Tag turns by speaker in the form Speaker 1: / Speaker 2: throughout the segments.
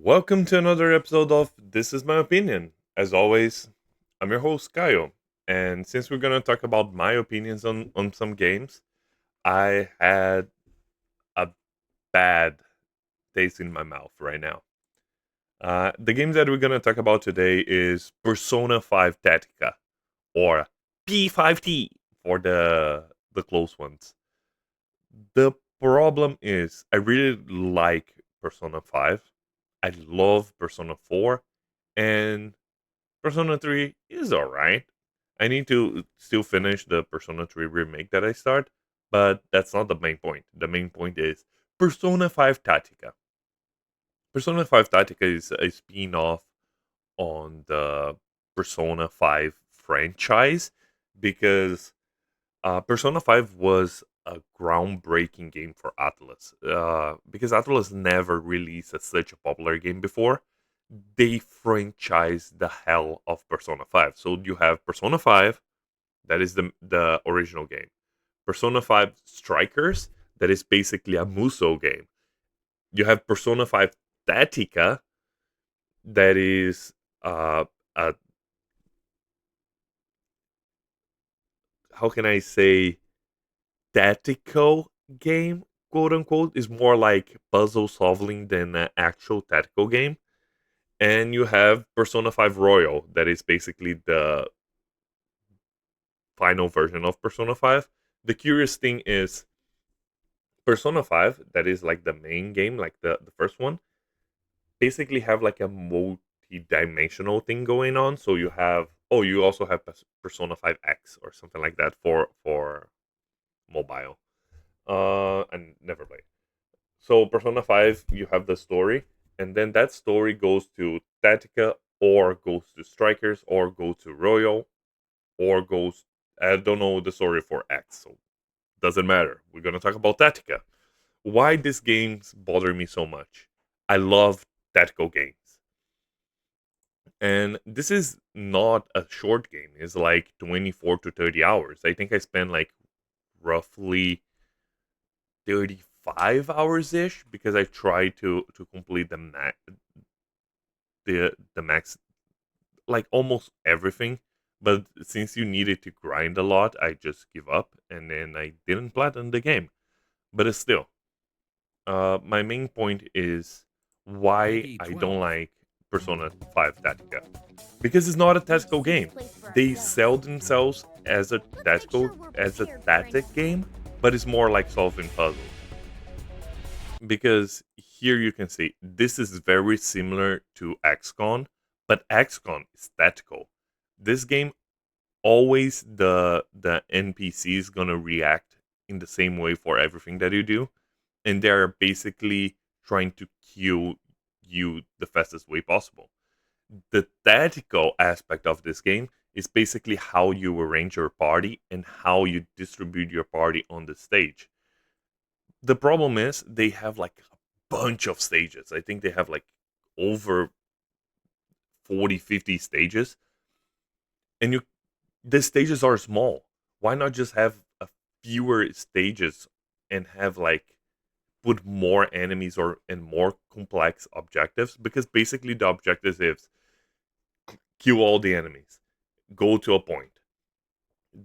Speaker 1: Welcome to another episode of This Is My Opinion. As always, I'm your host, Kyle. And since we're going to talk about my opinions on some games, I had a bad taste in my mouth right now. The game that we're going to talk about today is Persona 5 Tactica, or P5T for the close ones. The problem is, I really like Persona 5. I love Persona 4. And Persona 3 is alright. I need to still finish the Persona 3 remake that I start, but that's not the main point. The main point is Persona 5 Tactica. Persona 5 Tactica is a spin off on the Persona 5 franchise because Persona 5 was a groundbreaking game for Atlas. Because Atlas never released such a popular game before, they franchised the hell of Persona 5. So you have Persona 5, that is the original game. Persona 5 Strikers, that is basically a Muso game. You have Persona 5 Tactica, that is a how can I say tactical game, quote unquote, is more like puzzle solving than an actual tactical game. And you have Persona 5 Royal, that is basically the final version of Persona 5. The curious thing is Persona 5, that is like the main game, like the first one, basically have like a multi-dimensional thing going on. So you have you also have Persona 5 X or something like that for mobile. And never played. So Persona 5, you have the story, and then that story goes to Tactica or goes to Strikers or goes to Royal or goes I don't know the story for X, so doesn't matter. We're gonna talk about Tactica. Why these games bother me so much? I love tactical games. And this is not a short game. It's like 24 to 30 hours. I think I spent like roughly 35 hours ish because I tried to complete the max, like almost everything. But since you needed to grind a lot, I just give up and then I didn't platinum the game. But it's still, my main point is why I don't like Persona 5 Tactica. Because it's not a tactical game. They sell themselves as a tactic game, but it's more like solving puzzles. Because here you can see this is very similar to XCON, but XCON is tactical. This game always the NPC is gonna react in the same way for everything that you do, and they're basically trying to kill you the fastest way possible. The tactical aspect of this game is basically how you arrange your party and how you distribute your party on the stage. The problem is they have like a bunch of stages. I think they have like over 40, 50 stages, and you the stages are small. Why not just have a fewer stages and have like put more enemies or and more complex objectives? Because basically the objective is kill all the enemies, go to a point,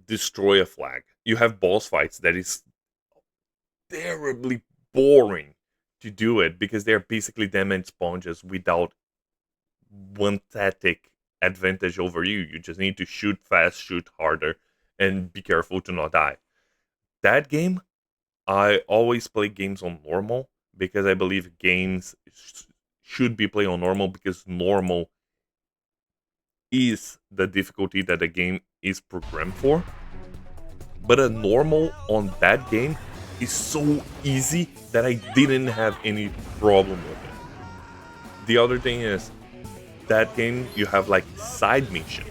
Speaker 1: destroy a flag. You have boss fights that is terribly boring to do it because they're basically damage sponges without one tactic advantage over you. You just need to shoot fast, shoot harder, and be careful to not die. That game, I always play games on normal because I believe games should be played on normal because normal is the difficulty that the game is programmed for. But a normal on that game is so easy that I didn't have any problem with it. The other thing is that game you have like side missions.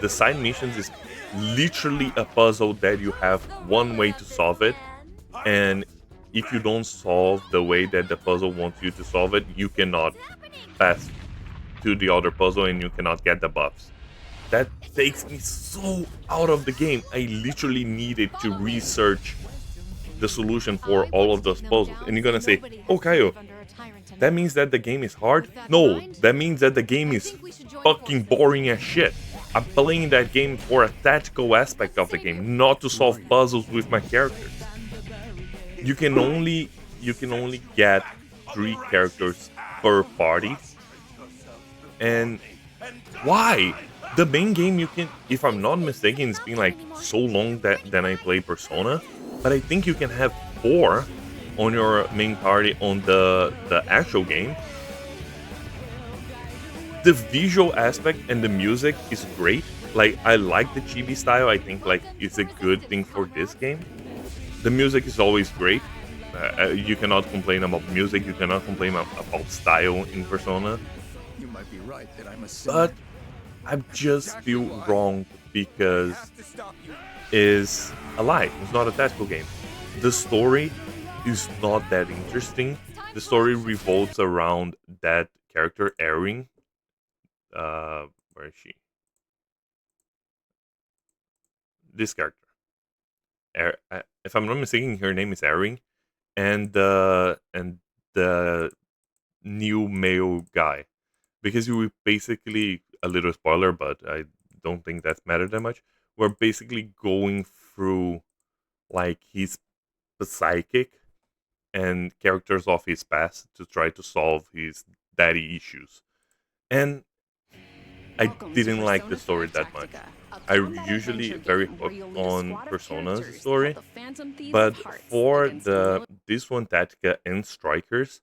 Speaker 1: The side missions is literally a puzzle that you have one way to solve it, and if you don't solve the way that the puzzle wants you to solve it, you cannot pass to the other puzzle and you cannot get the buffs. That takes me so out of the game. I literally needed to research the solution for all of those puzzles. And you're gonna say, "Oh, Kyle, That means that the game is hard? No, that means that the game is fucking boring as shit. I'm playing that game for a tactical aspect of the game, not to solve puzzles with my characters. You can only get 3 characters per party, and why? The main game you can, if I'm not mistaken, it's been like so long that I play Persona, but I think you can have 4 on your main party on the actual game. The visual aspect and the music is great. Like I like the chibi style. I think like it's a good thing for this game. The music is always great. You cannot complain about music. You cannot complain about style in Persona.
Speaker 2: You might be right that I'm a sinner.
Speaker 1: But I just feel wrong because is a lie. It's not a tactical game. The story is not that interesting. The story revolves around that character, Erin. Where is she? This character. If I'm not mistaken, her name is Erin, and the new male guy. Because you were basically a little spoiler, but I don't think that mattered that much. We're basically going through like his psychic and characters of his past to try to solve his daddy issues. And I
Speaker 3: Welcome to
Speaker 1: didn't like the
Speaker 3: Persona
Speaker 1: story
Speaker 3: 5
Speaker 1: that much.
Speaker 3: Tactica, a
Speaker 1: I'm
Speaker 3: combat
Speaker 1: usually
Speaker 3: adventure
Speaker 1: very
Speaker 3: game where
Speaker 1: hooked
Speaker 3: you'll lead a
Speaker 1: on
Speaker 3: squad of
Speaker 1: Persona's
Speaker 3: characters to help
Speaker 1: story,
Speaker 3: the Phantom Thieves of
Speaker 1: but
Speaker 3: Hearts
Speaker 1: for
Speaker 3: against a
Speaker 1: the this one, Tactica and Strikers,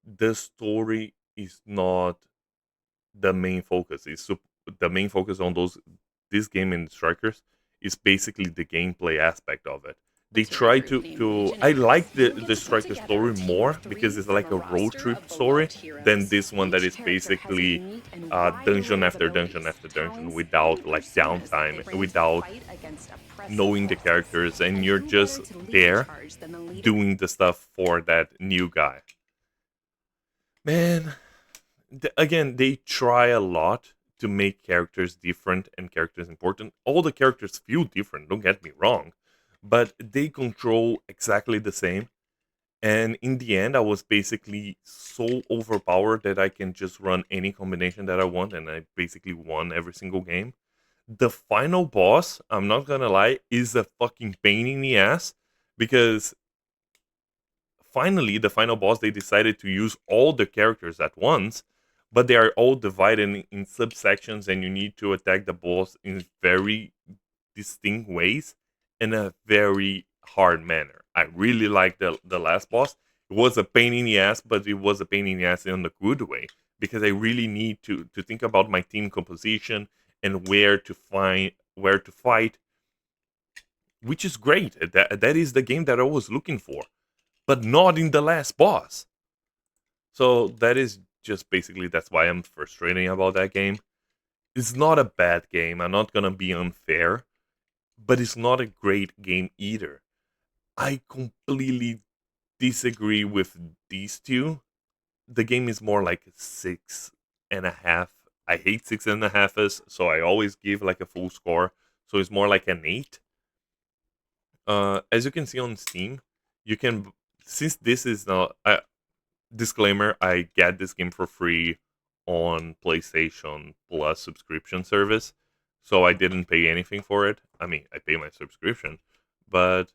Speaker 1: the story is not the main focus. The main focus on those this game and Strikers is basically the gameplay aspect of it. They
Speaker 3: military
Speaker 1: try
Speaker 3: group named
Speaker 1: to
Speaker 3: Legion
Speaker 1: I
Speaker 3: of X.
Speaker 1: like
Speaker 3: You'll get
Speaker 1: the
Speaker 3: to put
Speaker 1: Striker
Speaker 3: together a
Speaker 1: story
Speaker 3: team of
Speaker 1: more
Speaker 3: 3
Speaker 1: because it's
Speaker 3: from
Speaker 1: like
Speaker 3: a
Speaker 1: a road
Speaker 3: roster
Speaker 1: trip
Speaker 3: of
Speaker 1: story
Speaker 3: beloved
Speaker 1: than
Speaker 3: heroes.
Speaker 1: this one that
Speaker 3: Each
Speaker 1: is
Speaker 3: character has a
Speaker 1: basically
Speaker 3: unique and wide
Speaker 1: dungeon
Speaker 3: array of
Speaker 1: after dungeon
Speaker 3: abilities,
Speaker 1: after dungeon
Speaker 3: talents,
Speaker 1: without
Speaker 3: and
Speaker 1: like
Speaker 3: personas that they
Speaker 1: downtime,
Speaker 3: bring to the
Speaker 1: without
Speaker 3: fight against oppressive
Speaker 1: knowing the
Speaker 3: forces.
Speaker 1: characters, and
Speaker 3: And
Speaker 1: you're
Speaker 3: who better
Speaker 1: just
Speaker 3: to lead the
Speaker 1: there
Speaker 3: charge than the leader?
Speaker 1: doing the stuff for that new guy. Man, again, they try a lot to make characters different and characters important. All the characters feel different, don't get me wrong, but they control exactly the same. And in the end, I was basically so overpowered that I can just run any combination that I want, and I basically won every single game. The final boss, I'm not gonna lie, is a fucking pain in the ass because finally, the final boss, they decided to use all the characters at once, but they are all divided in subsections, and you need to attack the boss in very distinct ways in a very hard manner. I really like the last boss. It was a pain in the ass, but it was a pain in the ass in the good way because I really need to think about my team composition and where to fight, which is great. That is the game that I was looking for, but not in the last boss. So that is just basically that's why I'm frustrating about that game. It's not a bad game. I'm not gonna be unfair, but it's not a great game either. I completely disagree with these two. The game is more like a 6.5. I hate 6.5s, so I always give like a full score. So it's more like an 8. As you can see on Steam, you can since this is not disclaimer, I get this game for free on PlayStation Plus subscription service, so I didn't pay anything for it. I mean, I pay my subscription, but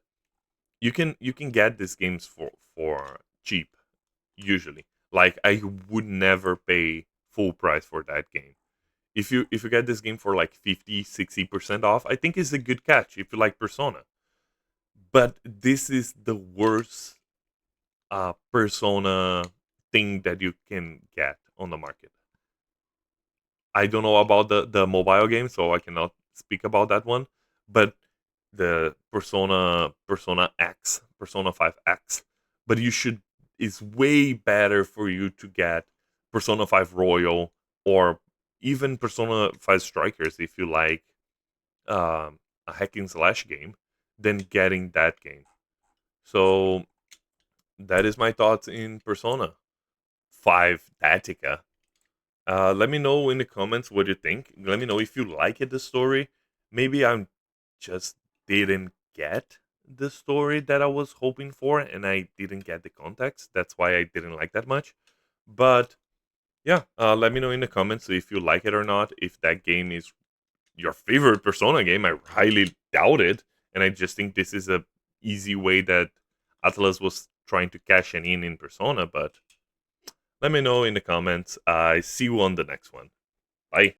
Speaker 1: you can get these games for cheap usually. Like I would never pay full price for that game. If you get this game for like 50-60% off, I think it's a good catch if you like Persona. But this is the worst Persona thing that you can get on the market. I don't know about the mobile game, so I cannot speak about that one. But the Persona X, Persona 5 X, but you should it's way better for you to get Persona 5 Royal or even Persona 5 Strikers if you like a hack and slash game than getting that game. So that is my thoughts in Persona 5 Tactica. Let me know in the comments what you think. Let me know if you like it, the story. Maybe I just didn't get the story that I was hoping for, and I didn't get the context. That's why I didn't like that much. But yeah, let me know in the comments if you like it or not. If that game is your favorite Persona game, I highly doubt it. And I just think this is a easy way that Atlas was trying to cash in Persona. But let me know in the comments. I see you on the next one. Bye.